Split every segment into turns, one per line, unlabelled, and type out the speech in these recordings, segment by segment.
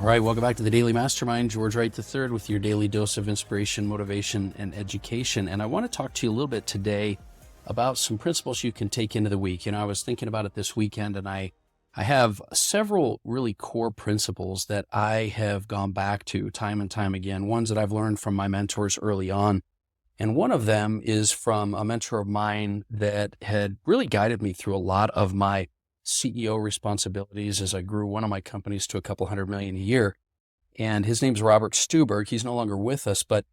All right, welcome back to the Daily Mastermind. George Wright III with your daily dose of inspiration, motivation, and education. And I want to talk to you a little bit today about some principles you can take into the week. I was thinking about it this weekend, and I have several really core principles that I have gone back to time and time again, ones that I've learned from my mentors early on. And one of them is from a mentor of mine that had really guided me through a lot of my CEO responsibilities as I grew one of my companies to a couple $100 million a year. And his name's Robert Stuberg. He's no longer with us, but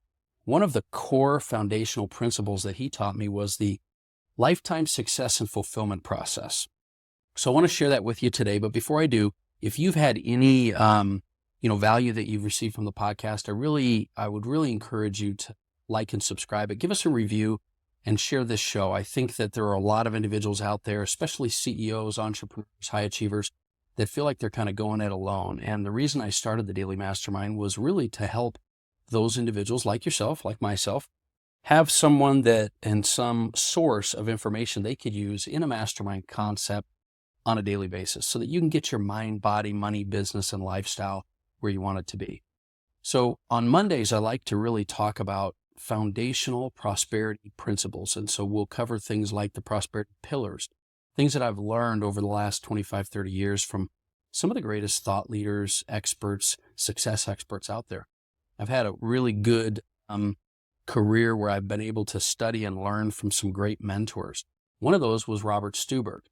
one of the core foundational principles that he taught me was the lifetime success and fulfillment process. So I want to share that with you today. But before I do, if you've had any, value that you've received from the podcast, I would really encourage you to like and subscribe it. Give us a review and share this show. I think that there are a lot of individuals out there, especially CEOs, entrepreneurs, high achievers, that feel like they're kind of going it alone. And the reason I started the Daily Mastermind was really to help those individuals like yourself, like myself, have someone that and some source of information they could use in a mastermind concept on a daily basis so that you can get your mind, body, money, business, and lifestyle where you want it to be. So on Mondays, I like to really talk about foundational prosperity principles. And so we'll cover things like the prosperity pillars, things that I've learned over the last 25, 30 years from some of the greatest thought leaders, experts, success experts out there. I've had a really good career where I've been able to study and learn from some great mentors. One of those was Robert Stuberg.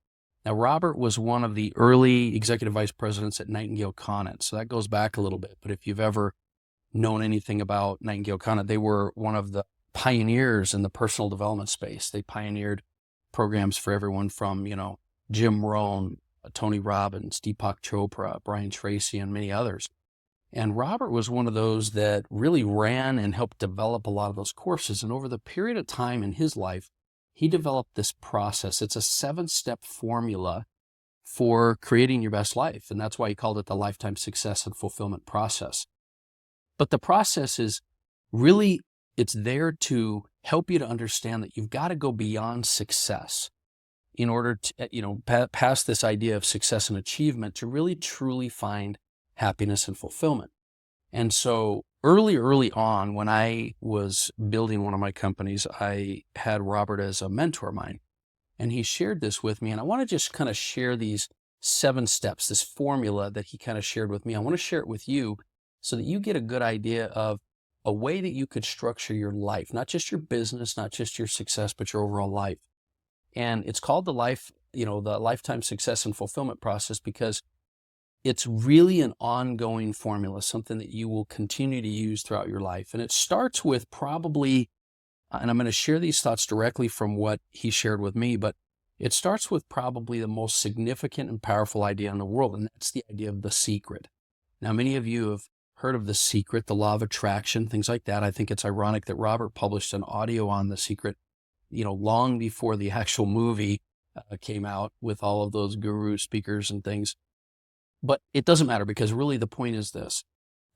Now, Robert was one of the early executive vice presidents at Nightingale Conant. So that goes back a little bit. But if you've ever known anything about Nightingale Conant, they were one of the pioneers in the personal development space. They pioneered programs for everyone from, Jim Rohn, Tony Robbins, Deepak Chopra, Brian Tracy, and many others. And Robert was one of those that really ran and helped develop a lot of those courses. And over the period of time in his life, he developed this process. It's a 7-step formula for creating your best life. And that's why he called it the lifetime success and fulfillment process. But the process is really, it's there to help you to understand that you've got to go beyond success in order to, past this idea of success and achievement to really truly find happiness and fulfillment. And so early on, when I was building one of my companies, I had Robert as a mentor of mine, and he shared this with me. And I want to just kind of share these 7 steps, this formula that he kind of shared with me. I want to share it with you so that you get a good idea of a way that you could structure your life, not just your business, not just your success, but your overall life. And it's called the lifetime success and fulfillment process because it's really an ongoing formula, something that you will continue to use throughout your life. And it starts with probably, and I'm going to share these thoughts directly from what he shared with me, but it starts with probably the most significant and powerful idea in the world, and that's the idea of the secret. Now, many of you have heard of The Secret, the law of attraction, things like that. I think it's ironic that Robert published an audio on The Secret, long before the actual movie came out with all of those guru speakers and things. But it doesn't matter because really the point is this.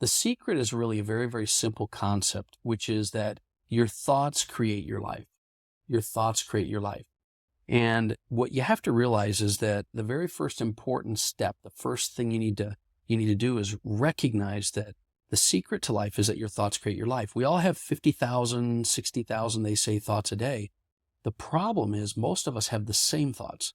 The secret is really a very, very simple concept, which is that your thoughts create your life. Your thoughts create your life. And what you have to realize is that the very first important step, the first thing you need to do is recognize that the secret to life is that your thoughts create your life. We all have 50,000, 60,000, they say, thoughts a day. The problem is most of us have the same thoughts.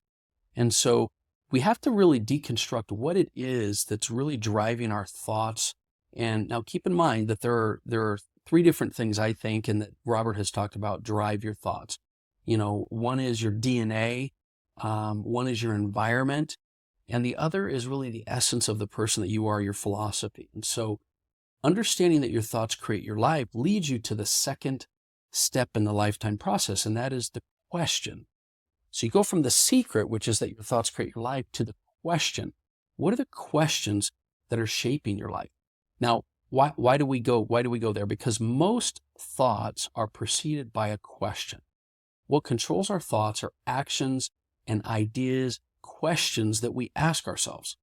And so we have to really deconstruct what it is that's really driving our thoughts. And now keep in mind that there are 3 different things I think, and that Robert has talked about, drive your thoughts. One is your DNA, one is your environment, and the other is really the essence of the person that you are, your philosophy. And so understanding that your thoughts create your life leads you to the second step in the lifetime process, and that is the question. So you go from the secret, which is that your thoughts create your life, to the question. What are the questions that are shaping your life? Now, why do we go there? Because most thoughts are preceded by a question. What controls our thoughts are actions and ideas, questions that we ask ourselves.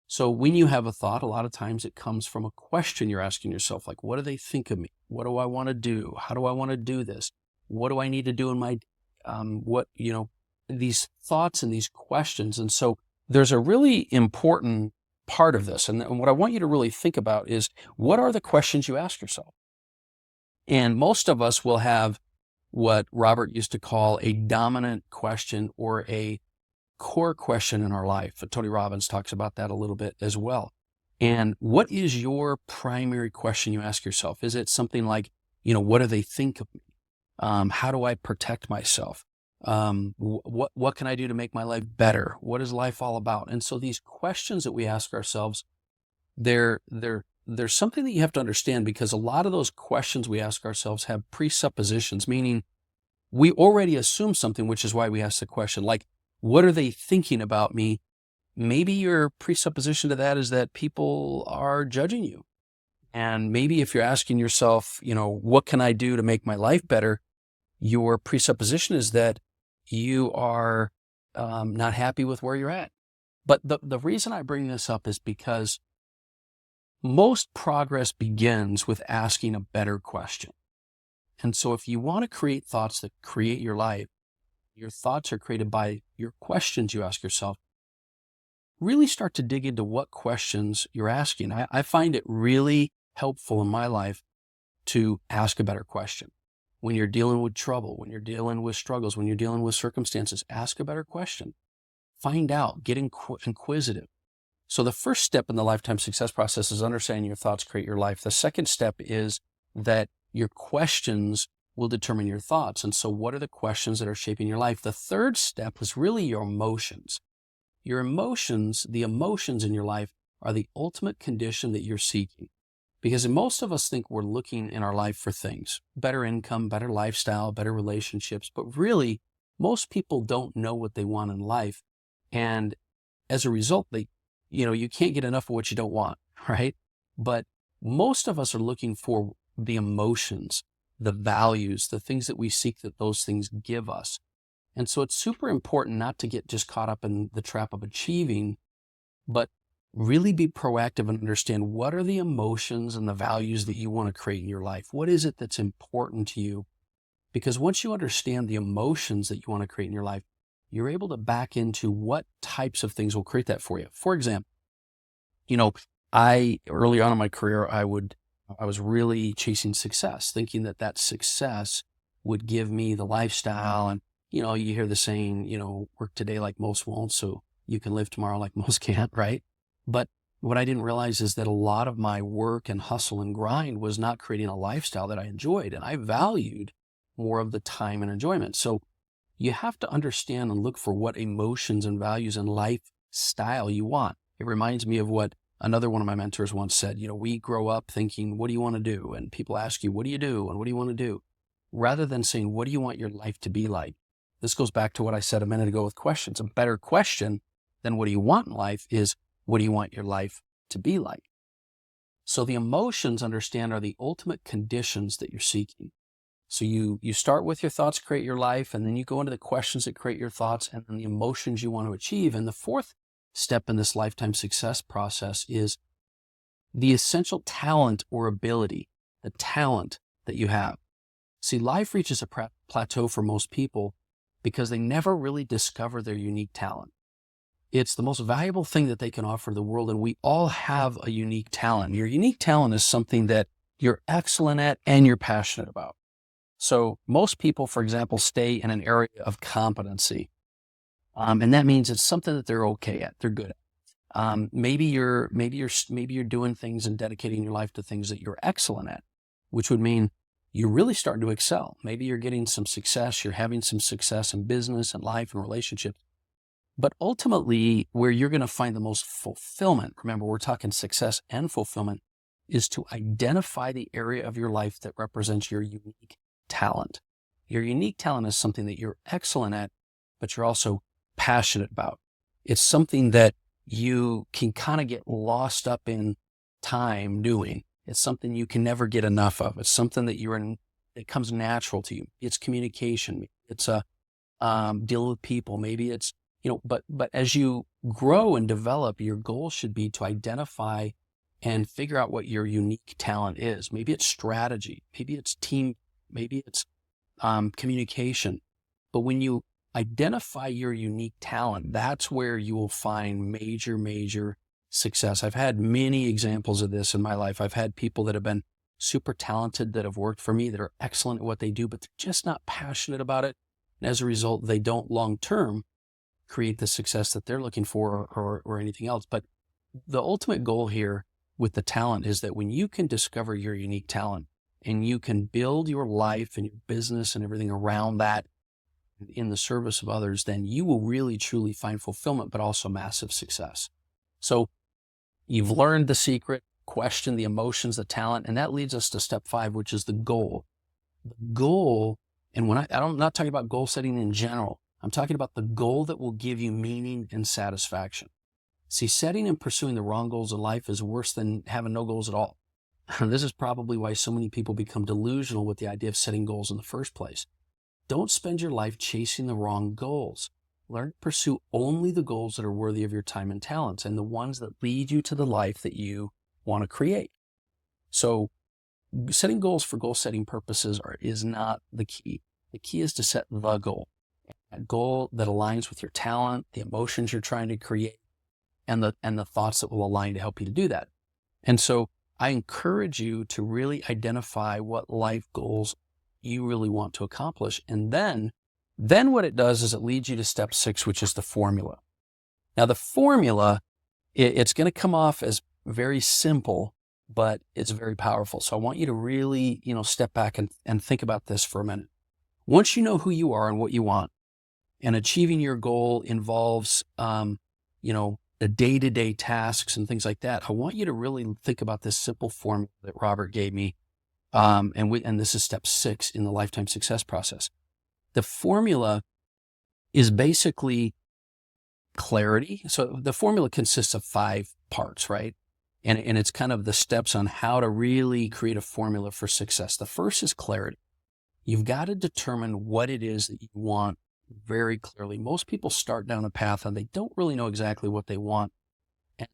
So when you have a thought, a lot of times it comes from a question you're asking yourself, like, what do they think of me? What do I want to do? How do I want to do this? What do I need to do in my, these thoughts and these questions. And so there's a really important part of this. And what I want you to really think about is, what are the questions you ask yourself? And most of us will have what Robert used to call a dominant question or a core question in our life. Tony Robbins talks about that a little bit as well. And what is your primary question you ask yourself? Is it something like, what do they think of me? How do I protect myself? What can I do to make my life better? What is life all about? And so these questions that we ask ourselves, there's something that you have to understand, because a lot of those questions we ask ourselves have presuppositions, meaning we already assume something, which is why we ask the question. Like, what are they thinking about me? Maybe your presupposition to that is that people are judging you. And maybe if you're asking yourself, what can I do to make my life better? Your presupposition is that you are not happy with where you're at. But the reason I bring this up is because most progress begins with asking a better question. And so if you want to create thoughts that create your life, your thoughts are created by your questions you ask yourself. Really start to dig into what questions you're asking. I find it really helpful in my life to ask a better question. When you're dealing with trouble, when you're dealing with struggles, when you're dealing with circumstances, ask a better question. Find out, get inquisitive. So the first step in the lifetime success process is understanding your thoughts create your life. The second step is that your questions will determine your thoughts. And so what are the questions that are shaping your life? The third step is really your emotions. Your emotions, the emotions in your life, are the ultimate condition that you're seeking. Because most of us think we're looking in our life for things, better income, better lifestyle, better relationships, but really most people don't know what they want in life. And as a result, you can't get enough of what you don't want, right? But most of us are looking for the emotions, the values, the things that we seek that those things give us. And so it's super important not to get just caught up in the trap of achieving, but really be proactive and understand what are the emotions and the values that you want to create in your life. What is it that's important to you? Because once you understand the emotions that you want to create in your life, you're able to back into what types of things will create that for you. For example, early on in my career, I was really chasing success, thinking that success would give me the lifestyle. And, you hear the saying, work today like most won't, so you can live tomorrow like most can't, right? But what I didn't realize is that a lot of my work and hustle and grind was not creating a lifestyle that I enjoyed. And I valued more of the time and enjoyment. So you have to understand and look for what emotions and values and lifestyle you want. It reminds me of what another one of my mentors once said. We grow up thinking, what do you want to do? And people ask you, what do you do? And what do you want to do? Rather than saying, what do you want your life to be like? This goes back to what I said a minute ago with questions. A better question than what do you want in life is, what do you want your life to be like? So the emotions, understand, are the ultimate conditions that you're seeking. So you start with your thoughts create your life, and then you go into the questions that create your thoughts, and then the emotions you want to achieve. And the fourth step in this lifetime success process is the essential talent or ability, the talent that you have. See, life reaches a plateau for most people because they never really discover their unique talent. It's the most valuable thing that they can offer the world, and we all have a unique talent. Your unique talent is something that you're excellent at and you're passionate about. So most people, for example, stay in an area of competency. And that means it's something that they're okay at, they're good at. Maybe you're doing things and dedicating your life to things that you're excellent at, which would mean you're really starting to excel. Maybe you're getting some success, you're having some success in business and life and relationships. But ultimately, where you're going to find the most fulfillment, remember, we're talking success and fulfillment, is to identify the area of your life that represents your unique talent. Your unique talent is something that you're excellent at, but you're also passionate about. It's something that you can kind of get lost up in time doing. It's something you can never get enough of. It's something that it comes natural to you. It's communication. It's deal with people. Maybe it's, but as you grow and develop, your goal should be to identify and figure out what your unique talent is. Maybe it's strategy. Maybe it's team. Maybe it's communication. But when you identify your unique talent, that's where you will find major success. I've had many examples of this in my life. I've had people that have been super talented that have worked for me, that are excellent at what they do, but they're just not passionate about it. And as a result, they don't long-term create the success that they're looking for or anything else. But the ultimate goal here with the talent is that when you can discover your unique talent and you can build your life and your business and everything around that in the service of others, then you will really truly find fulfillment, but also massive success. So you've learned the secret, question the emotions, the talent, and that leads us to step 5, which is the goal. The goal, and when I'm not talking about goal setting in general, I'm talking about the goal that will give you meaning and satisfaction. See, setting and pursuing the wrong goals in life is worse than having no goals at all. This is probably why so many people become delusional with the idea of setting goals in the first place. Don't spend your life chasing the wrong goals. Learn to pursue only the goals that are worthy of your time and talents and the ones that lead you to the life that you want to create. So setting goals for goal setting purposes is not the key. The key is to set the goal. A goal that aligns with your talent, the emotions you're trying to create, and the thoughts that will align to help you to do that. And so I encourage you to really identify what life goals you really want to accomplish. And then what it does is it leads you to step 6, which is the formula. Now the formula, it's going to come off as very simple, but it's very powerful. So I want you to really, step back and think about this for a minute. Once you know who you are and what you want, and achieving your goal involves, the day-to-day tasks and things like that, I want you to really think about this simple formula that Robert gave me. And this is step 6 in the lifetime success process. The formula is basically clarity. So the formula consists of 5 parts, right? And it's kind of the steps on how to really create a formula for success. The first is clarity. You've got to determine what it is that you want very clearly. Most people start down a path and they don't really know exactly what they want.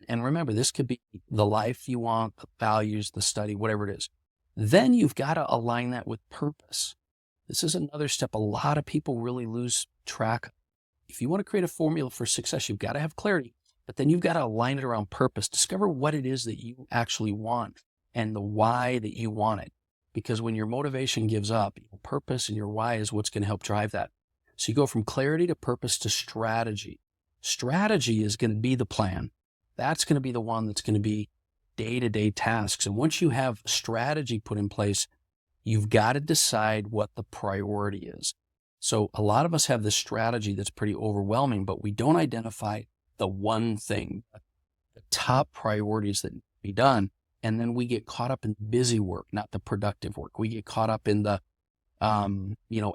And remember, this could be the life you want, the values, the study, whatever it is. Then you've got to align that with purpose. This is another step a lot of people really lose track of. If you want to create a formula for success, you've got to have clarity, but then you've got to align it around purpose. Discover what it is that you actually want and the why that you want it. Because when your motivation gives up, your purpose and your why is what's going to help drive that. So you go from clarity to purpose to strategy. Strategy is going to be the plan. That's going to be the one that's going to be day-to-day tasks. And once you have strategy put in place, you've got to decide what the priority is. So a lot of us have this strategy that's pretty overwhelming, but we don't identify the one thing, the top priorities that need to be done. And then we get caught up in busy work, not the productive work. We get caught up in the,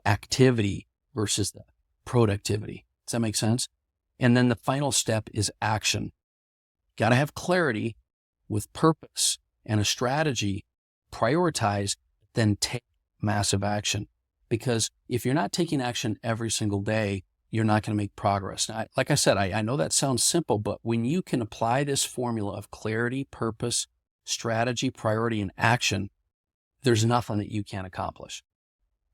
activity versus the productivity. Does that make sense? And then the final step is action. Got to have clarity with purpose and a strategy, prioritize, then take massive action. Because if you're not taking action every single day, you're not going to make progress. Now, like I said, I know that sounds simple, but when you can apply this formula of clarity, purpose, strategy, priority, and action, there's nothing that you can't accomplish.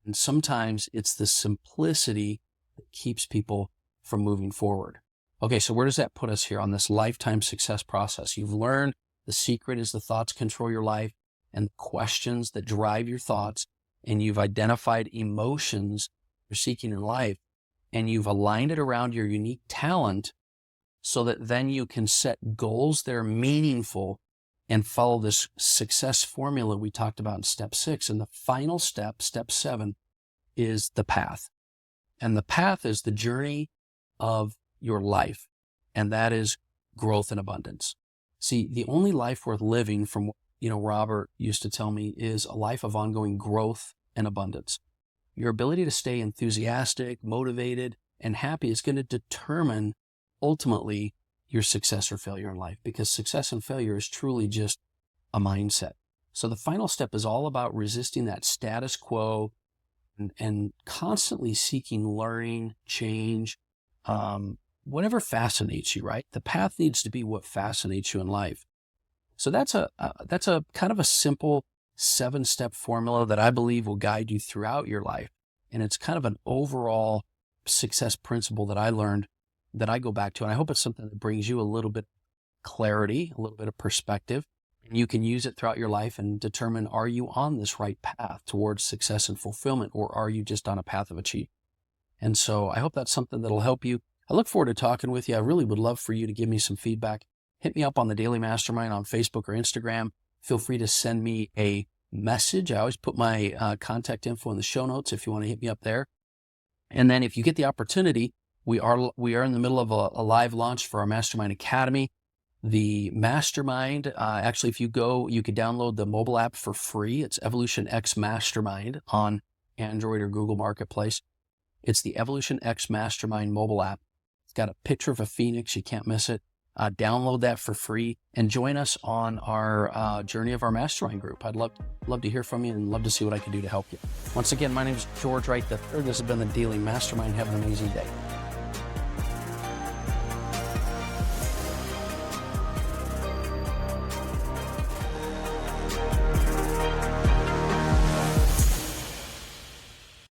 And sometimes it's the simplicity that keeps people from moving forward. Okay, so where does that put us here on this lifetime success process? You've learned the secret is the thoughts control your life and the questions that drive your thoughts, and you've identified emotions you're seeking in life, and you've aligned it around your unique talent so that then you can set goals that are meaningful and follow this success formula we talked about in step 6. And the final step, step 7, is the path. And the path is the journey of your life, and that is growth and abundance. See, the only life worth living, from what Robert used to tell me, is a life of ongoing growth and abundance. Your ability to stay enthusiastic, motivated, and happy is going to determine ultimately your success or failure in life, because success and failure is truly just a mindset. So the final step is all about resisting that status quo and constantly seeking learning, change, whatever fascinates you, right? The path needs to be what fascinates you in life. So that's a kind of a simple 7-step formula that I believe will guide you throughout your life. And it's kind of an overall success principle that I learned that I go back to. And I hope it's something that brings you a little bit clarity, a little bit of perspective, and you can use it throughout your life and determine, are you on this right path towards success and fulfillment, or are you just on a path of achievement? And so I hope that's something that'll help you. I look forward to talking with you. I really would love for you to give me some feedback. Hit me up on the Daily Mastermind on Facebook or Instagram. Feel free to send me a message. I always put my contact info in the show notes if you want to hit me up there. And then if you get the opportunity, we are in the middle of a live launch for our Mastermind Academy. The Mastermind, actually, if you go, you could download the mobile app for free. It's Evolution X Mastermind on Android or Google Marketplace. It's the Evolution X Mastermind mobile app. It's got a picture of a phoenix. You can't miss it. Download that for free and join us on our journey of our mastermind group. I'd love to hear from you and love to see what I can do to help you. Once again, my name is George Wright III. This has been the Daily Mastermind. Have an amazing day.